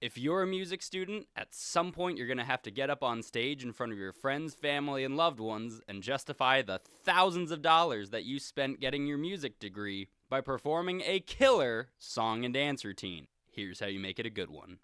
If you're a music student, at some point you're going to have to get up on stage in front of your friends, family, and loved ones and justify the thousands of dollars that you spent getting your music degree by performing a killer song and dance routine. Here's how you make it a good one.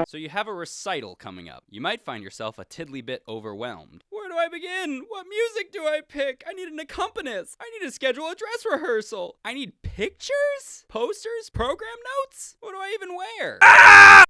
So you have a recital coming up. You might find yourself a tiddly bit overwhelmed. Where do I begin? What music do I pick? I need an accompanist. I need to schedule a dress rehearsal. I need pictures? Posters? Program notes? What do I even wear?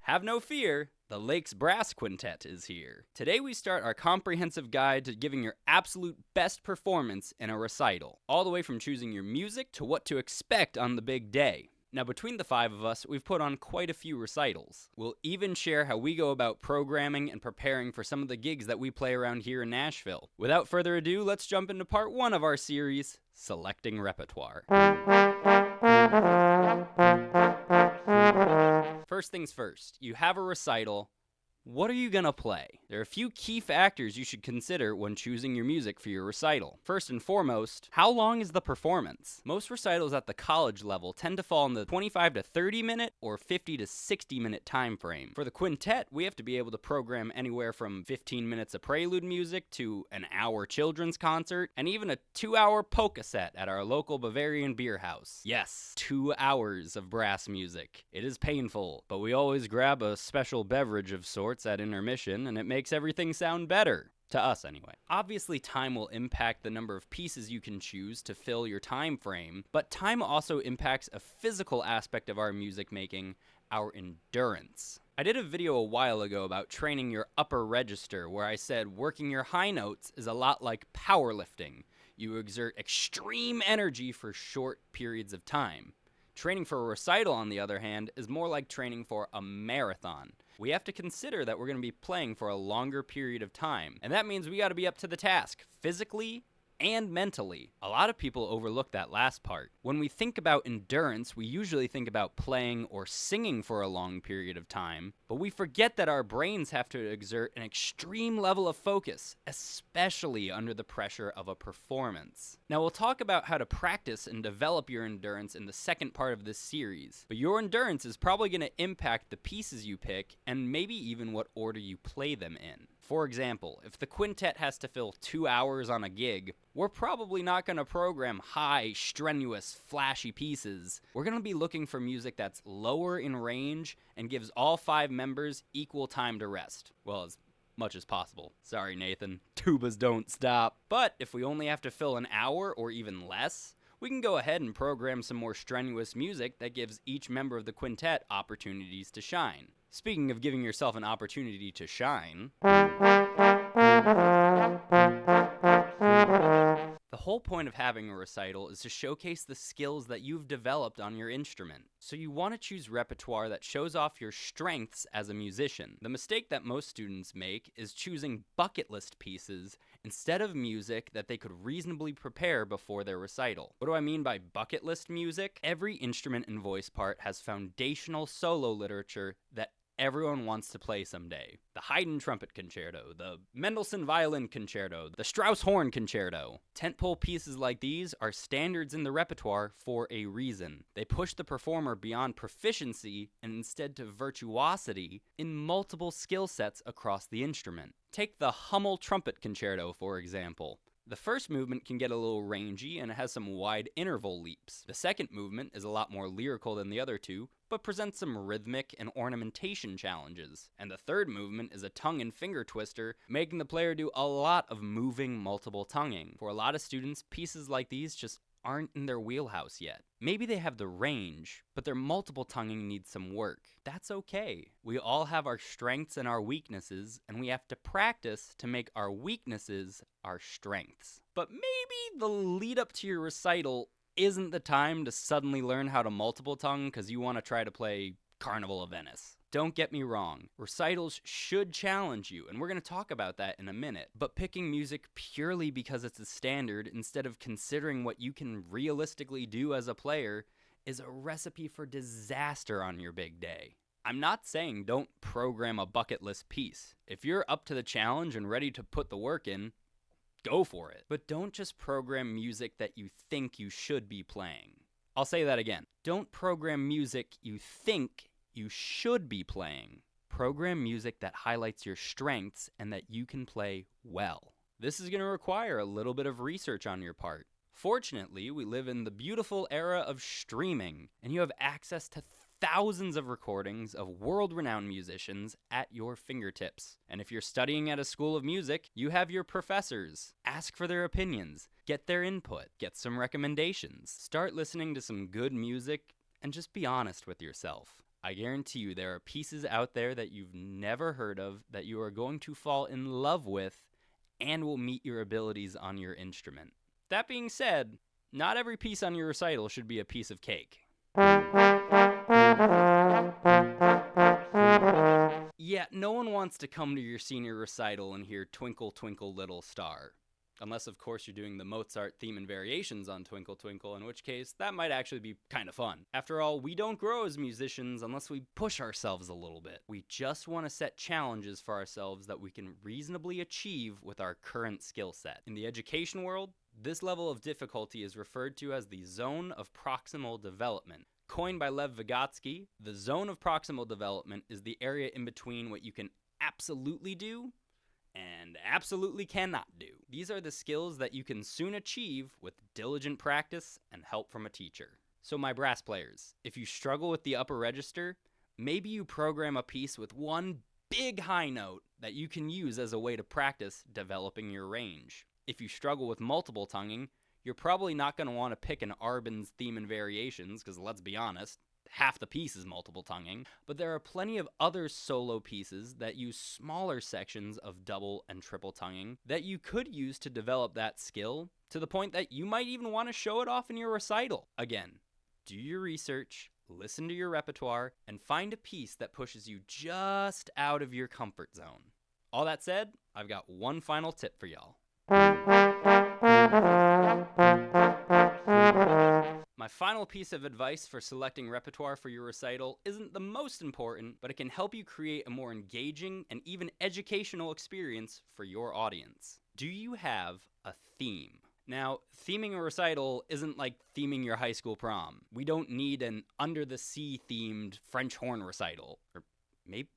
Have no fear. The Lakes Brass Quintet is here. Today we start our comprehensive guide to giving your absolute best performance in a recital, all the way from choosing your music to what to expect on the big day. Now, between the 5 of us, we've put on quite a few recitals. We'll even share how we go about programming and preparing for some of the gigs that we play around here in Nashville. Without further ado, let's jump into part 1 of our series, Selecting Repertoire. First things first, you have a recital. What are you gonna play? There are a few key factors you should consider when choosing your music for your recital. First and foremost, how long is the performance? Most recitals at the college level tend to fall in the 25 to 30 minute or 50 to 60 minute time frame. For the quintet, we have to be able to program anywhere from 15 minutes of prelude music to an hour children's concert, and even a 2-hour polka set at our local Bavarian beer house. Yes, 2 hours of brass music. It is painful, but we always grab a special beverage of sorts at intermission, and it makes everything sound better. To us, anyway. Obviously, time will impact the number of pieces you can choose to fill your time frame, but time also impacts a physical aspect of our music making, our endurance. I did a video a while ago about training your upper register, where I said working your high notes is a lot like powerlifting. You exert extreme energy for short periods of time. Training for a recital, on the other hand, is more like training for a marathon. We have to consider that we're going to be playing for a longer period of time, and that means we got to be up to the task, physically and mentally. A lot of people overlook that last part. When we think about endurance, we usually think about playing or singing for a long period of time, but we forget that our brains have to exert an extreme level of focus, especially under the pressure of a performance. Now, we'll talk about how to practice and develop your endurance in the second part of this series, but your endurance is probably going to impact the pieces you pick and maybe even what order you play them in. For example, if the quintet has to fill 2 hours on a gig, we're probably not going to program high, strenuous, flashy pieces. We're going to be looking for music that's lower in range and gives all 5 members equal time to rest. Well, as much as possible. Sorry, Nathan. Tubas don't stop. But if we only have to fill an hour or even less, we can go ahead and program some more strenuous music that gives each member of the quintet opportunities to shine. Speaking of giving yourself an opportunity to shine, the whole point of having a recital is to showcase the skills that you've developed on your instrument. So you want to choose repertoire that shows off your strengths as a musician. The mistake that most students make is choosing bucket list pieces instead of music that they could reasonably prepare before their recital. What do I mean by bucket list music? Every instrument and voice part has foundational solo literature that everyone wants to play someday. The Haydn Trumpet Concerto, the Mendelssohn Violin Concerto, the Strauss Horn Concerto. Tentpole pieces like these are standards in the repertoire for a reason. They push the performer beyond proficiency and instead to virtuosity in multiple skill sets across the instrument. Take the Hummel Trumpet Concerto, for example. The first movement can get a little rangy and it has some wide interval leaps. The second movement is a lot more lyrical than the other two, but presents some rhythmic and ornamentation challenges. And the third movement is a tongue and finger twister, making the player do a lot of moving multiple tonguing. For a lot of students, pieces like these just aren't in their wheelhouse yet. Maybe they have the range, but their multiple tonguing needs some work. That's okay. We all have our strengths and our weaknesses, and we have to practice to make our weaknesses our strengths. But maybe the lead up to your recital isn't the time to suddenly learn how to multiple tongue because you want to try to play Carnival of Venice. Don't get me wrong, recitals should challenge you, and we're going to talk about that in a minute, but picking music purely because it's a standard instead of considering what you can realistically do as a player is a recipe for disaster on your big day. I'm not saying don't program a bucket list piece. If you're up to the challenge and ready to put the work in, go for it. But don't just program music that you think you should be playing. I'll say that again. Don't program music you think you should be playing. Program music that highlights your strengths and that you can play well. This is going to require a little bit of research on your part. Fortunately, we live in the beautiful era of streaming, and you have access to thousands of recordings of world-renowned musicians at your fingertips. And if you're studying at a school of music, you have your professors. Ask for their opinions, get their input, get some recommendations. Start listening to some good music, and just be honest with yourself. I guarantee you there are pieces out there that you've never heard of that you are going to fall in love with and will meet your abilities on your instrument. That being said, not every piece on your recital should be a piece of cake. Yeah, no one wants to come to your senior recital and hear Twinkle, Twinkle, Little Star. Unless, of course, you're doing the Mozart theme and variations on Twinkle, Twinkle, in which case that might actually be kind of fun. After all, we don't grow as musicians unless we push ourselves a little bit. We just want to set challenges for ourselves that we can reasonably achieve with our current skill set. In the education world, this level of difficulty is referred to as the zone of proximal development. Coined by Lev Vygotsky, the zone of proximal development is the area in between what you can absolutely do and absolutely cannot do. These are the skills that you can soon achieve with diligent practice and help from a teacher. So my brass players, if you struggle with the upper register, maybe you program a piece with one big high note that you can use as a way to practice developing your range. If you struggle with multiple tonguing, you're probably not going to want to pick an Arbin's theme and variations, because let's be honest, half the piece is multiple tonguing, but there are plenty of other solo pieces that use smaller sections of double and triple tonguing that you could use to develop that skill to the point that you might even want to show it off in your recital. Again, do your research, listen to your repertoire, and find a piece that pushes you just out of your comfort zone. All that said, I've got one final tip for y'all. My final piece of advice for selecting repertoire for your recital isn't the most important, but it can help you create a more engaging and even educational experience for your audience. Do you have a theme? Now, theming a recital isn't like theming your high school prom. We don't need an under-the-sea themed French horn recital. Or maybe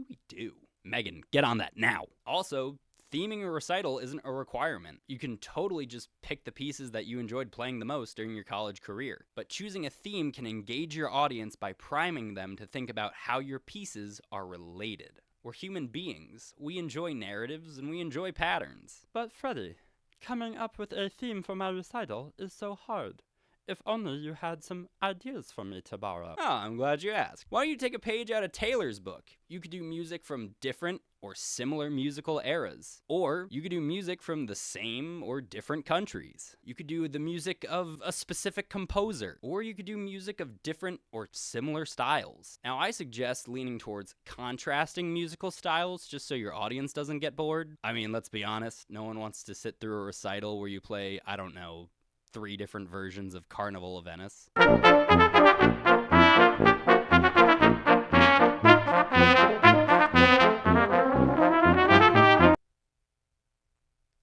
we do. Megan, get on that now. Also, theming a recital isn't a requirement. You can totally just pick the pieces that you enjoyed playing the most during your college career. But choosing a theme can engage your audience by priming them to think about how your pieces are related. We're human beings. We enjoy narratives and we enjoy patterns. But Freddie, coming up with a theme for my recital is so hard. If only you had some ideas for me to borrow. Oh, I'm glad you asked. Why don't you take a page out of Taylor's book? You could do music from different or similar musical eras. Or you could do music from the same or different countries. You could do the music of a specific composer. Or you could do music of different or similar styles. Now, I suggest leaning towards contrasting musical styles just so your audience doesn't get bored. I mean, let's be honest, no one wants to sit through a recital where you play, I don't know, 3 different versions of Carnival of Venice.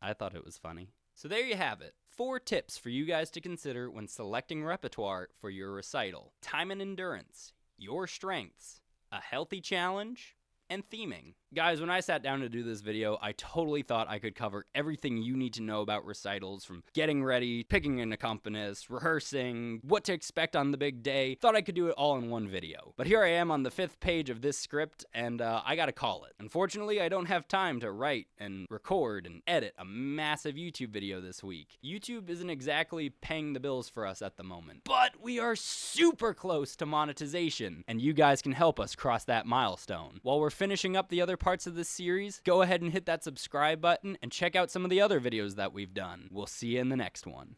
I thought it was funny. So there you have it. 4 tips for you guys to consider when selecting repertoire for your recital. Time and endurance, your strengths, a healthy challenge, and theming. Guys, when I sat down to do this video, I totally thought I could cover everything you need to know about recitals, from getting ready, picking an accompanist, rehearsing, what to expect on the big day. Thought I could do it all in one video. But here I am on the 5th page of this script, and I gotta call it. Unfortunately, I don't have time to write and record and edit a massive YouTube video this week. YouTube isn't exactly paying the bills for us at the moment, but we are super close to monetization, and you guys can help us cross that milestone. While we're finishing up the other parts of this series, go ahead and hit that subscribe button and check out some of the other videos that we've done. We'll see you in the next one.